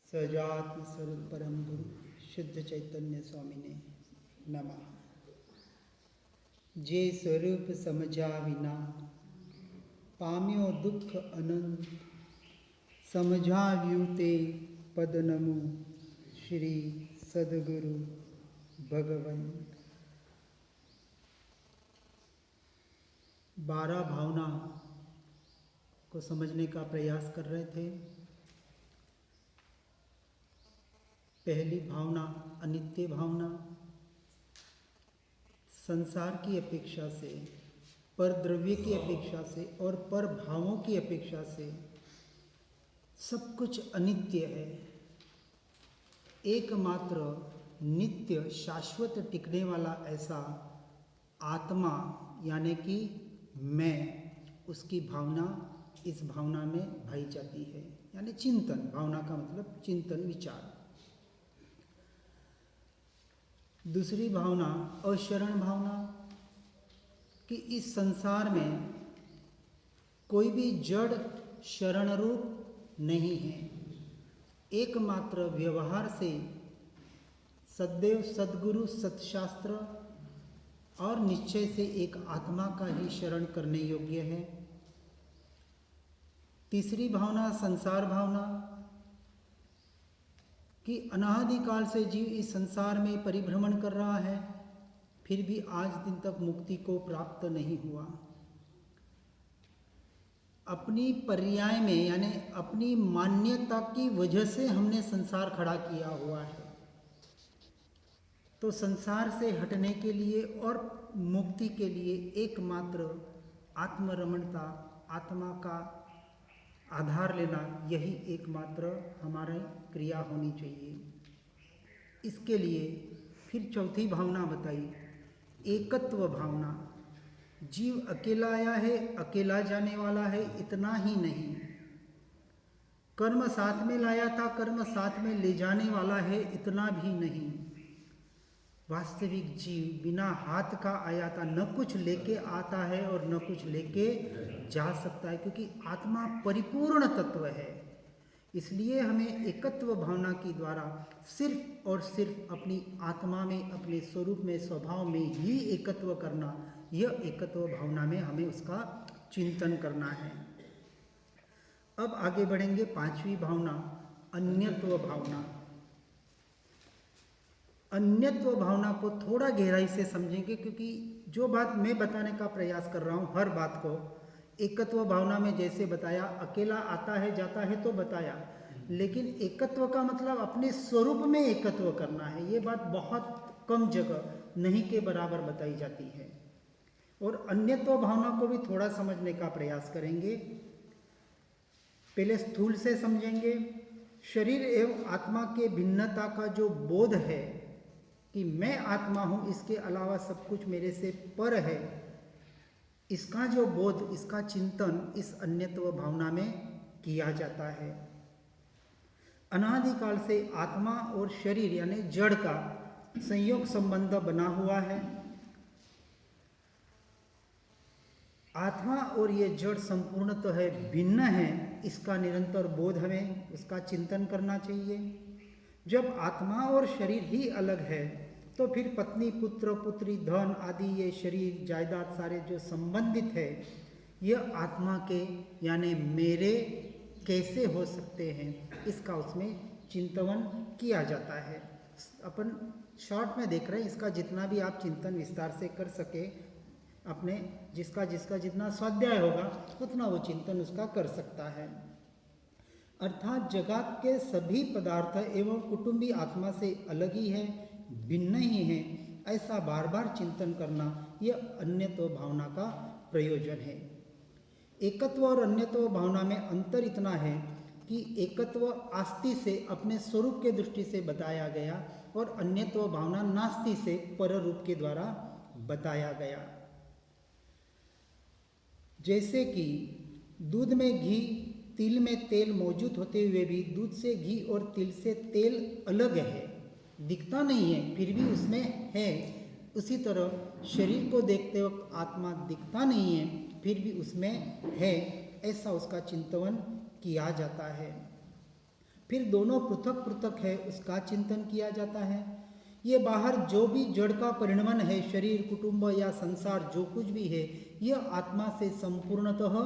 सजात्म स्वरूप परम गुरु शुद्ध चैतन्य स्वामी ने नमः। जे स्वरूप समझा विना पाम्यो दुख अनंत, समझा व्यूते पद नमो श्री सदगुरु भगवंत। 12 भावना को समझने का प्रयास कर रहे थे। पहली भावना अनित्य भावना, संसार की अपेक्षा से, पर द्रव्य की अपेक्षा से और पर भावों की अपेक्षा से सब कुछ अनित्य है। एकमात्र नित्य शाश्वत टिकने वाला ऐसा आत्मा यानी कि मैं, उसकी भावना इस भावना में भाई जाती है। यानी चिंतन, भावना का मतलब चिंतन विचार। दूसरी भावना अशरण भावना, कि इस संसार में कोई भी जड़ शरण रूप नहीं है। एकमात्र व्यवहार से सदैव सद्गुरु, सत्शास्त्र और निश्चय से एक आत्मा का ही शरण करने योग्य है। तीसरी भावना संसार भावना, कि अनादिकाल से जीव इस संसार में परिभ्रमण कर रहा है, फिर भी आज दिन तक मुक्ति को प्राप्त नहीं हुआ। अपनी पर्याय में यानी अपनी मान्यता की वजह से हमने संसार खड़ा किया हुआ है। तो संसार से हटने के लिए और मुक्ति के लिए एकमात्र आत्मरमणता, आत्मा का आधार लेना, यही एकमात्र हमारी क्रिया होनी चाहिए। इसके लिए फिर चौथी भावना बताई, एकत्व भावना। जीव अकेला आया है, अकेला जाने वाला है, इतना ही नहीं, कर्म साथ में लाया था, कर्म साथ में ले जाने वाला है, इतना भी नहीं। वास्तविक जीव बिना हाथ का आया था, न कुछ लेके आता है और न कुछ लेके जा सकता है, क्योंकि आत्मा परिपूर्ण तत्व है। इसलिए हमें एकत्व भावना के द्वारा सिर्फ और सिर्फ अपनी आत्मा में, अपने स्वरूप में, स्वभाव में ही एकत्व करना, यह एकत्व भावना में हमें उसका चिंतन करना है। अब आगे बढ़ेंगे। पांचवी भावना अन्यत्व भावना। अन्यत्व भावना को थोड़ा गहराई से समझेंगे, क्योंकि जो बात मैं बताने का प्रयास कर रहा हूँ, हर बात को एकत्व भावना में जैसे बताया, अकेला आता है जाता है तो बताया, लेकिन एकत्व का मतलब अपने स्वरूप में एकत्व करना है। ये बात बहुत कम जगह नहीं के बराबर बताई जाती है। और अन्यत्व भावना को भी थोड़ा समझने का प्रयास करेंगे। पहले स्थूल से समझेंगे। शरीर एवं आत्मा के भिन्नता का जो बोध है कि मैं आत्मा हूँ, इसके अलावा सब कुछ मेरे से पर है, इसका जो बोध, इसका चिंतन इस अन्यत्व भावना में किया जाता है। अनादिकाल से आत्मा और शरीर यानी जड़ का संयोग संबंध बना हुआ है। आत्मा और ये जड़ संपूर्णतः है, भिन्न है, इसका निरंतर बोध हमें उसका चिंतन करना चाहिए। जब आत्मा और शरीर ही अलग है, तो फिर पत्नी, पुत्र, पुत्री, धन आदि ये शरीर, जायदाद सारे जो संबंधित है, यह आत्मा के यानी मेरे कैसे हो सकते हैं, इसका उसमें चिंतन किया जाता है। अपन शॉर्ट में देख रहे हैं, इसका जितना भी आप चिंतन विस्तार से कर सके, अपने जिसका जितना स्वाध्याय होगा उतना वो चिंतन उसका कर सकता है। अर्थात जगत के सभी पदार्थ एवं कुटुंबी आत्मा से अलग ही है, भिन्न ही है, ऐसा बार बार चिंतन करना यह अन्यत्व भावना का प्रयोजन है। एकत्व और अन्यत्व भावना में अंतर इतना है कि एकत्व आस्ति से, अपने स्वरूप के दृष्टि से बताया गया, और अन्यत्व भावना नास्ति से, पर रूप के द्वारा बताया गया। जैसे कि दूध में घी, तिल में तेल मौजूद होते हुए भी दूध से घी और तिल से तेल अलग है, दिखता नहीं है, फिर भी उसमें है। उसी तरह शरीर को देखते वक्त आत्मा दिखता नहीं है, फिर भी उसमें है, ऐसा उसका चिंतन किया जाता है। फिर दोनों पृथक पृथक है उसका चिंतन किया जाता है। ये बाहर जो भी जड़ का परिणमन है, शरीर, कुटुंब या संसार जो कुछ भी है, यह आत्मा से संपूर्णतः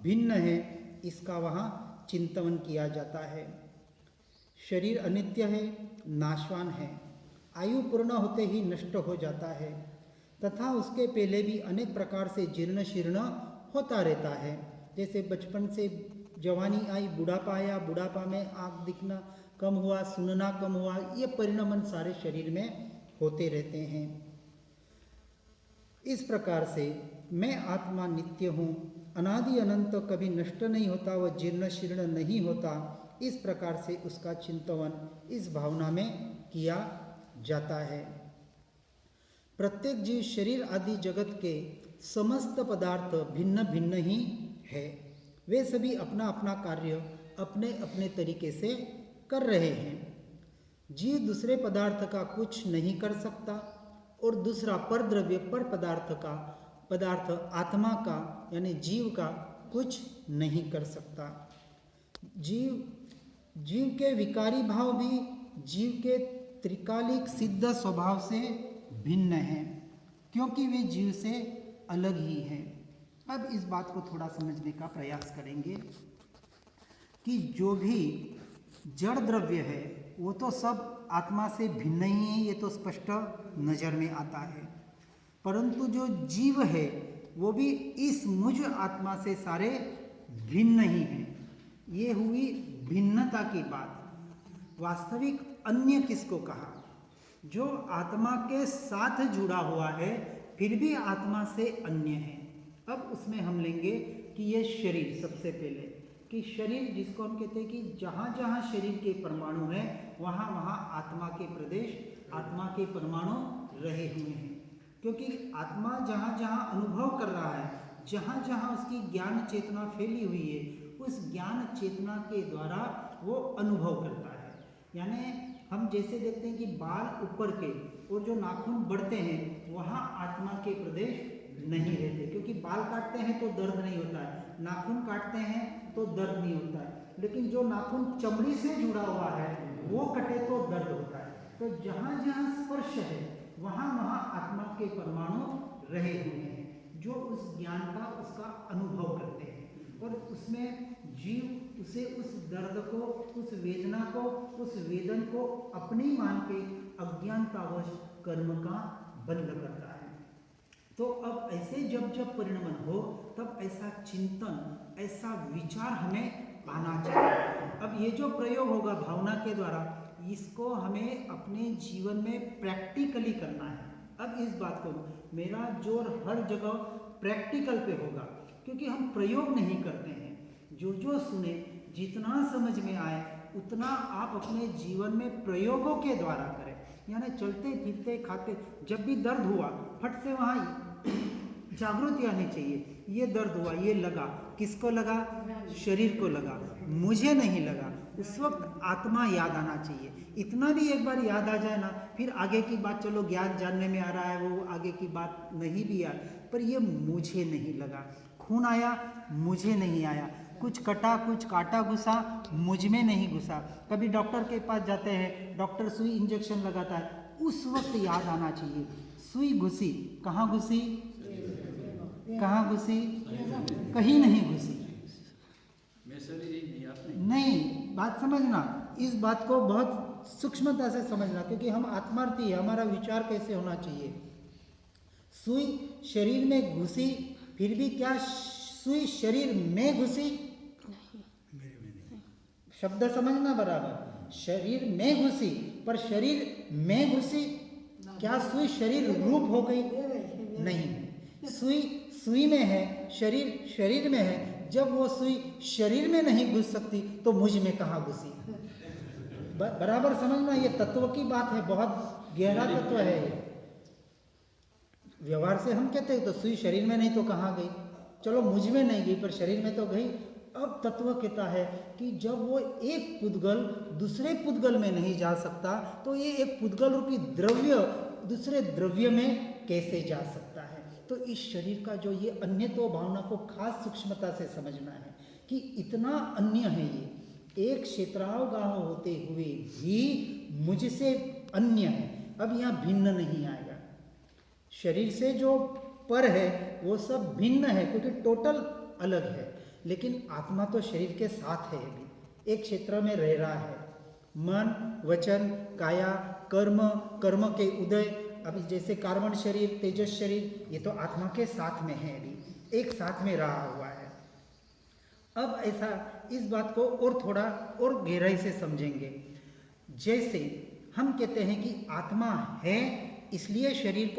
भिन्न है, इसका वहाँ चिंतन किया जाता है। शरीर अनित्य है, नाशवान है, आयु पूर्ण होते ही नष्ट हो जाता है तथा उसके पहले भी अनेक प्रकार से जीर्ण शीर्ण होता रहता है। जैसे बचपन से जवानी आई, बुढ़ापा आया, बुढ़ापा में आँख दिखना कम हुआ, सुनना कम हुआ, ये परिणमन सारे शरीर में होते रहते हैं। इस प्रकार से मैं आत्मा नित्य हूँ, अनादि अनंत, कभी नष्ट नहीं होता, वह जीर्ण शीर्ण नहीं होता। इस प्रकार से उसका चिंतन इस भावना में किया जाता है। प्रत्येक जीव शरीर आदि जगत के समस्त पदार्थ भिन्न भिन्न ही है। वे सभी अपना अपना कार्य अपने अपने तरीके से कर रहे हैं। जीव दूसरे पदार्थ का कुछ नहीं कर सकता और दूसरा पर द्रव्य पर पदार्थ आत्मा का यानी जीव का कुछ नहीं कर सकता। जीव के विकारी भाव भी जीव के त्रिकालिक सिद्ध स्वभाव से भिन्न हैं, क्योंकि वे जीव से अलग ही हैं। अब इस बात को थोड़ा समझने का प्रयास करेंगे कि जो भी जड़ द्रव्य है वो तो सब आत्मा से भिन्न ही है, ये तो स्पष्ट नज़र में आता है। परंतु जो जीव है वो भी इस मुझ आत्मा से सारे भिन्न ही हैं। ये हुई भिन्नता की बात। वास्तविक अन्य किसको कहा? जो आत्मा के साथ जुड़ा हुआ है फिर भी आत्मा से अन्य है। अब उसमें हम लेंगे कि ये शरीर, सबसे पहले कि शरीर जिसको हम कहते हैं कि जहाँ जहाँ शरीर के परमाणु हैं वहाँ वहाँ आत्मा के प्रदेश, आत्मा के परमाणु रहे हुए हैं। क्योंकि आत्मा जहाँ जहाँ अनुभव कर रहा है, जहाँ जहाँ उसकी ज्ञान चेतना फैली हुई है, उस ज्ञान चेतना के द्वारा वो अनुभव करता है। यानी हम जैसे देखते हैं कि बाल ऊपर के और जो नाखून बढ़ते हैं वहाँ आत्मा के प्रदेश नहीं रहते, क्योंकि बाल काटते हैं तो दर्द नहीं होता है, नाखून काटते हैं तो दर्द नहीं होता है, लेकिन जो नाखून चमड़ी से जुड़ा हुआ है वो कटे तो दर्द होता है। तो जहाँ जहाँ स्पर्श है वहाँ वहाँ आत्मा के परमाणु रहे हुए हैं जो उस ज्ञान का, उसका अनुभव करते हैं और उसमें जीव उसे, उस दर्द को, उस वेदना को, उस वेदन को अपनी मान के अज्ञानतावश कर्म का बंध करता है। तो अब ऐसे जब जब परिणमन हो तब ऐसा चिंतन, ऐसा विचार हमें आना चाहिए। अब ये जो प्रयोग होगा भावना के द्वारा, इसको हमें अपने जीवन में प्रैक्टिकली करना है। अब इस बात को मेरा जोर हर जगह प्रैक्टिकल पे होगा, क्योंकि हम प्रयोग नहीं करते हैं। जो सुने, जितना समझ में आए उतना आप अपने जीवन में प्रयोगों के द्वारा करें। यानी चलते फिरते खाते जब भी दर्द हुआ फट से वहाँ जागृति आनी चाहिए। ये दर्द हुआ, ये लगा, किसको लगा? शरीर को लगा, मुझे नहीं लगा। उस वक्त आत्मा याद आना चाहिए। इतना भी एक बार याद आ जाए ना, फिर आगे की बात चलो ज्ञान जानने में आ रहा है, वो आगे की बात नहीं भी आए, पर ये मुझे नहीं लगा। खून आया, मुझे नहीं आया। कुछ कटा, कुछ काटा घुसा, मुझ में नहीं घुसा। कभी डॉक्टर के पास जाते हैं, डॉक्टर सुई इंजेक्शन लगाता है, उस वक्त याद आना चाहिए सुई घुसी, कहाँ घुसी? कहाँ घुसी? कहीं नहीं घुसी। नहीं, बात समझना, इस बात को बहुत सूक्ष्मता से समझना, क्योंकि हम आत्मार्थी है, हमारा विचार कैसे होना चाहिए। सुई शरीर में घुसी, फिर भी क्या सुई शरीर में घुसी? शब्द समझना बराबर। शरीर में घुसी, पर शरीर में घुसी, क्या सुई शरीर रूप हो गई? नहीं, सुई में है, शरीर शरीर में है। जब वो सुई शरीर में नहीं घुस सकती तो मुझ में कहाँ घुसी? बराबर समझना, ये तत्व की बात है, बहुत गहरा तत्व है ये। व्यवहार से हम कहते हैं तो सुई शरीर में नहीं तो कहाँ गई? चलो मुझ में नहीं गई पर शरीर में तो गई। अब तत्व कहता है कि जब वो एक पुद्गल दूसरे पुद्गल में नहीं जा सकता तो ये एक पुद्गल रूपी द्रव्य दूसरे द्रव्य में कैसे जा सकता है? तो इस शरीर का जो ये अन्यत्व भावना को खास सूक्ष्मता से समझना है कि इतना अन्य है ये। एक क्षेत्रावगाह होते हुए भी मुझसे अन्य है। अब यहाँ भिन्न नहीं आएगा, शरीर से जो पर है वो सब भिन्न है क्योंकि टोटल अलग है, लेकिन आत्मा तो शरीर के साथ है, अभी एक क्षेत्र में रह रहा है। मन, वचन, काया, कर्म, कर्म के उदय, अभी जैसे कार्बन शरीर, तेजस शरीर, ये तो आत्मा के साथ में है, अभी एक साथ में रहा हुआ है। अब ऐसा इस बात को और थोड़ा और गहराई से समझेंगे। जैसे हम कहते हैं कि आत्मा है इसलिए शरीर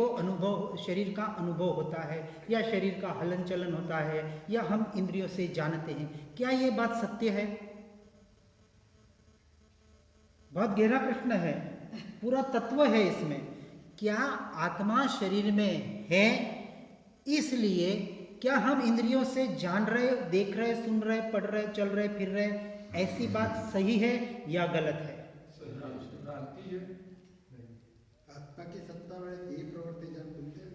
का अनुभव होता है, या शरीर का हलन चलन होता है, या हम इंद्रियों से जानते हैं। क्या ये बात सत्य है? बहुत गहरा प्रश्न है, पूरा तत्व है इसमें। क्या आत्मा शरीर में है इसलिए क्या हम इंद्रियों से जान रहे, देख रहे, सुन रहे, पढ़ रहे, चल रहे, फिर रहे, ऐसी बात सही है या गलत है? आत्मा की सत्ता में ये प्रवृत्ति जान बोलते हैं।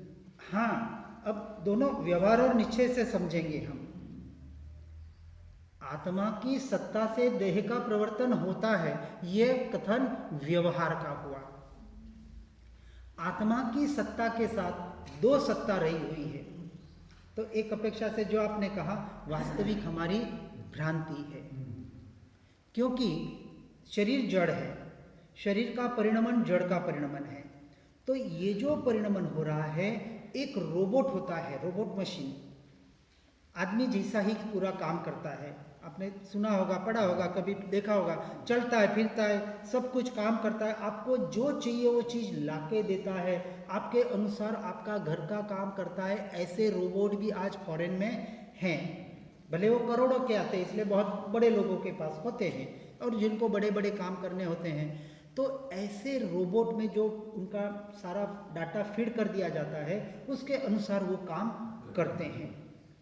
हाँ, अब दोनों व्यवहार और निश्चय से समझेंगे हम। आत्मा की सत्ता से देह का प्रवर्तन होता है, यह कथन व्यवहार का हुआ। आत्मा की सत्ता के साथ दो सत्ता रही हुई है, तो एक अपेक्षा से जो आपने कहा वास्तविक हमारी भ्रांति है, क्योंकि शरीर जड़ है, शरीर का परिणमन जड़ का परिणमन है। तो ये जो परिणमन हो रहा है एक रोबोट होता है, रोबोट मशीन आदमी जैसा ही पूरा काम करता है। आपने सुना होगा, पढ़ा होगा, कभी देखा होगा, चलता है, फिरता है, सब कुछ काम करता है, आपको जो चाहिए वो चीज़ लाके देता है, आपके अनुसार आपका घर का काम करता है। ऐसे रोबोट भी आज फॉरेन में हैं, भले वो करोड़ों के आते हैं, इसलिए बहुत बड़े लोगों के पास होते हैं और जिनको बड़े बड़े काम करने होते हैं। तो ऐसे रोबोट में जो उनका सारा डाटा फीड कर दिया जाता है उसके अनुसार वो काम करते हैं।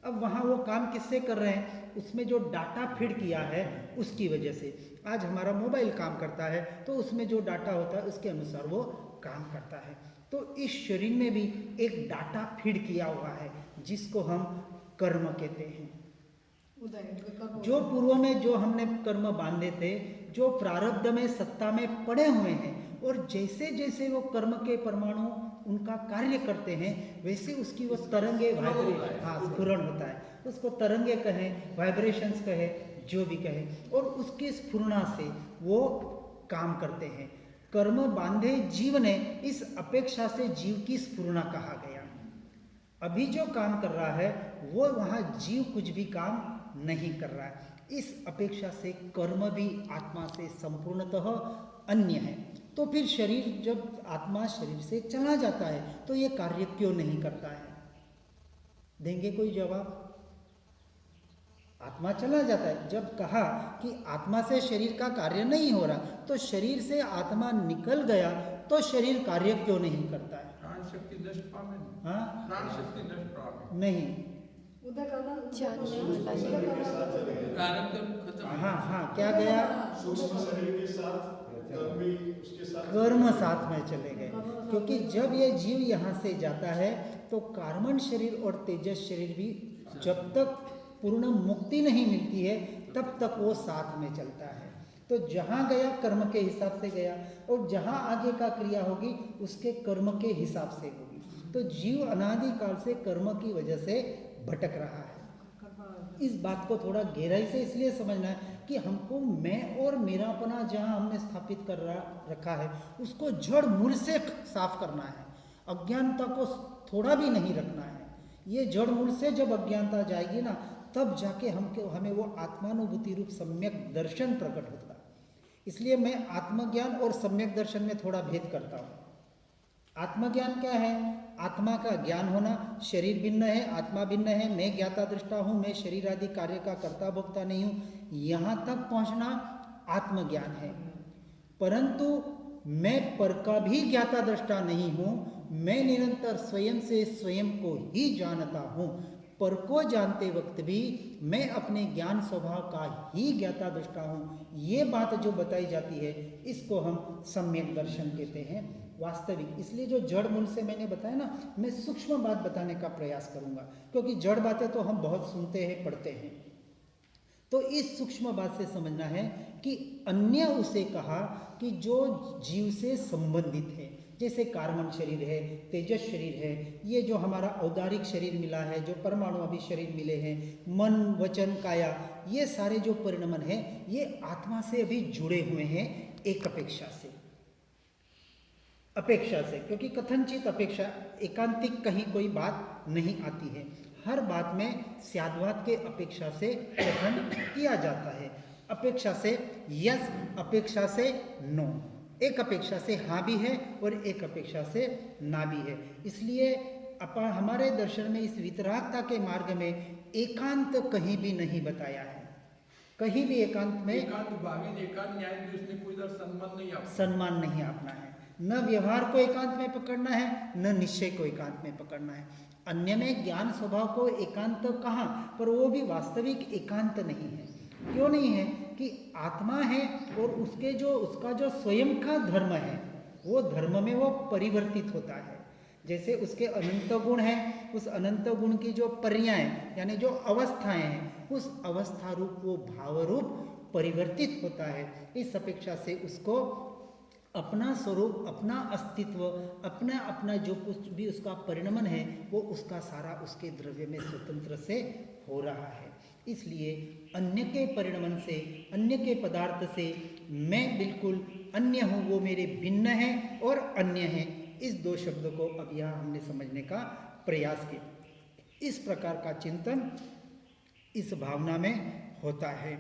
अब वहाँ वो काम किससे कर रहे हैं? उसमें जो डाटा फीड किया है उसकी वजह से। आज हमारा मोबाइल काम करता है तो उसमें जो डाटा होता है उसके अनुसार वो काम करता है। तो इस शरीर में भी एक डाटा फीड किया हुआ है जिसको हम कर्म कहते हैं। जो पूर्व में जो हमने कर्म बांधे थे, जो प्रारब्ध में सत्ता में पड़े हुए हैं, और जैसे जैसे वो कर्म के परमाणु उनका कार्य करते हैं वैसे उसकी वो तरंगे वाइब्रेशन, हाँ, स्फुरण होता है, उसको तरंगे कहें, वाइब्रेशंस कहें, जो भी कहें, और उसकी स्फुरना से वो काम करते हैं। कर्म बांधे जीव ने, इस अपेक्षा से जीव की स्फुरना कहा गया। अभी जो काम कर रहा है वो वहाँ जीव कुछ भी काम नहीं कर रहा है। इस अपेक्षा से कर्म भी आत्मा से संपूर्णतः अन्य है। तो फिर शरीर, जब आत्मा शरीर से चला जाता है तो ये कार्य क्यों नहीं करता है? देंगे कोई जवाब? आत्मा चला जाता है, जब कहा कि आत्मा से शरीर का कार्य नहीं हो रहा, तो शरीर से आत्मा निकल गया तो शरीर कार्य क्यों नहीं करता है? हाँ, नहीं, हाँ हाँ, क्या गया? कर्म साथ में चले गए, क्योंकि जब ये जीव यहाँ से जाता है तो कार्बन शरीर और तेजस शरीर भी जब तक पूर्ण मुक्ति नहीं मिलती है तब तक वो साथ में चलता है। तो जहाँ गया कर्म के हिसाब से गया, और जहाँ आगे का क्रिया होगी उसके कर्म के हिसाब से होगी। तो जीव अनादि काल से कर्म की वजह से भटक रहा है। इस बात को थोड़ा गहराई से इसलिए समझना है कि हमको मैं और मेरापना जहाँ हमने स्थापित कर रखा है उसको जड़ मूल से साफ करना है। अज्ञानता को थोड़ा भी नहीं रखना है। ये जड़ मूल से जब अज्ञानता जाएगी ना, तब जाके हमें वो आत्मानुभूति रूप सम्यक दर्शन प्रकट होता है। इसलिए मैं आत्मज्ञान और सम्यक दर्शन में थोड़ा भेद करता हूँ। आत्मज्ञान क्या है? आत्मा का ज्ञान होना, शरीर भिन्न है, आत्मा भिन्न है, मैं ज्ञाता दृष्टा हूँ, मैं शरीर आदि कार्य का कर्ता भोक्ता नहीं हूँ, यहाँ तक पहुँचना आत्मज्ञान है। परंतु मैं पर का भी ज्ञाता दृष्टा नहीं हूँ, मैं निरंतर स्वयं से स्वयं को ही जानता हूँ। पर को जानते वक्त भी मैं अपने ज्ञान स्वभाव का ही ज्ञाता दृष्टा हूँ। ये बात जो बताई जाती है इसको हम सम्यक दर्शन कहते हैं, वास्तविक। इसलिए जो जड़ मूल से मैंने बताया ना, मैं सूक्ष्म बात बताने का प्रयास करूंगा, क्योंकि जड़ बातें तो हम बहुत सुनते हैं, पढ़ते हैं। तो इस सूक्ष्म बात से समझना है कि अन्य उसे कहा कि जो जीव से संबंधित है, जैसे कार्बन शरीर है, तेजस शरीर है, ये जो हमारा औदारिक शरीर मिला है, जो परमाणु अभी शरीर मिले हैं, मन वचन काया, ये सारे जो परिणमन है ये आत्मा से अभी जुड़े हुए हैं एक अपेक्षा से, क्योंकि कथनचित अपेक्षा एकांतिक कहीं कोई बात नहीं आती है। हर बात में स्याद्वाद के अपेक्षा से कथन किया जाता है। अपेक्षा से यस, अपेक्षा से नो, एक अपेक्षा से हाँ भी है और एक अपेक्षा से ना भी है। इसलिए हमारे दर्शन में इस वितरागता के मार्ग में एकांत कहीं भी नहीं बताया है। कहीं भी एकांत में सम्मान नहीं आपना है, न व्यवहार को एकांत में पकड़ना है, न निश्चय को एकांत में पकड़ना है। अन्य में ज्ञान स्वभाव को एकांत कहा, पर वो भी वास्तविक एकांत नहीं है। क्यों नहीं है? कि आत्मा है और उसका जो स्वयं का धर्म है, वो धर्म में वो परिवर्तित होता है। जैसे उसके अनंत गुण हैं, उस अनंत गुण की जो पर्याय यानी जो अवस्थाएं हैं, उस अवस्था रूप वो भाव रूप परिवर्तित होता है। इस अपेक्षा से उसको अपना स्वरूप, अपना अस्तित्व, अपना जो कुछ भी उसका परिणमन है, वो उसका सारा उसके द्रव्य में स्वतंत्र से हो रहा है। इसलिए अन्य के परिणमन से, अन्य के पदार्थ से मैं बिल्कुल अन्य हूँ, वो मेरे भिन्न है और अन्य है। इस दो शब्दों को अब यहाँ हमने समझने का प्रयास किया। इस प्रकार का चिंतन इस भावना में होता है।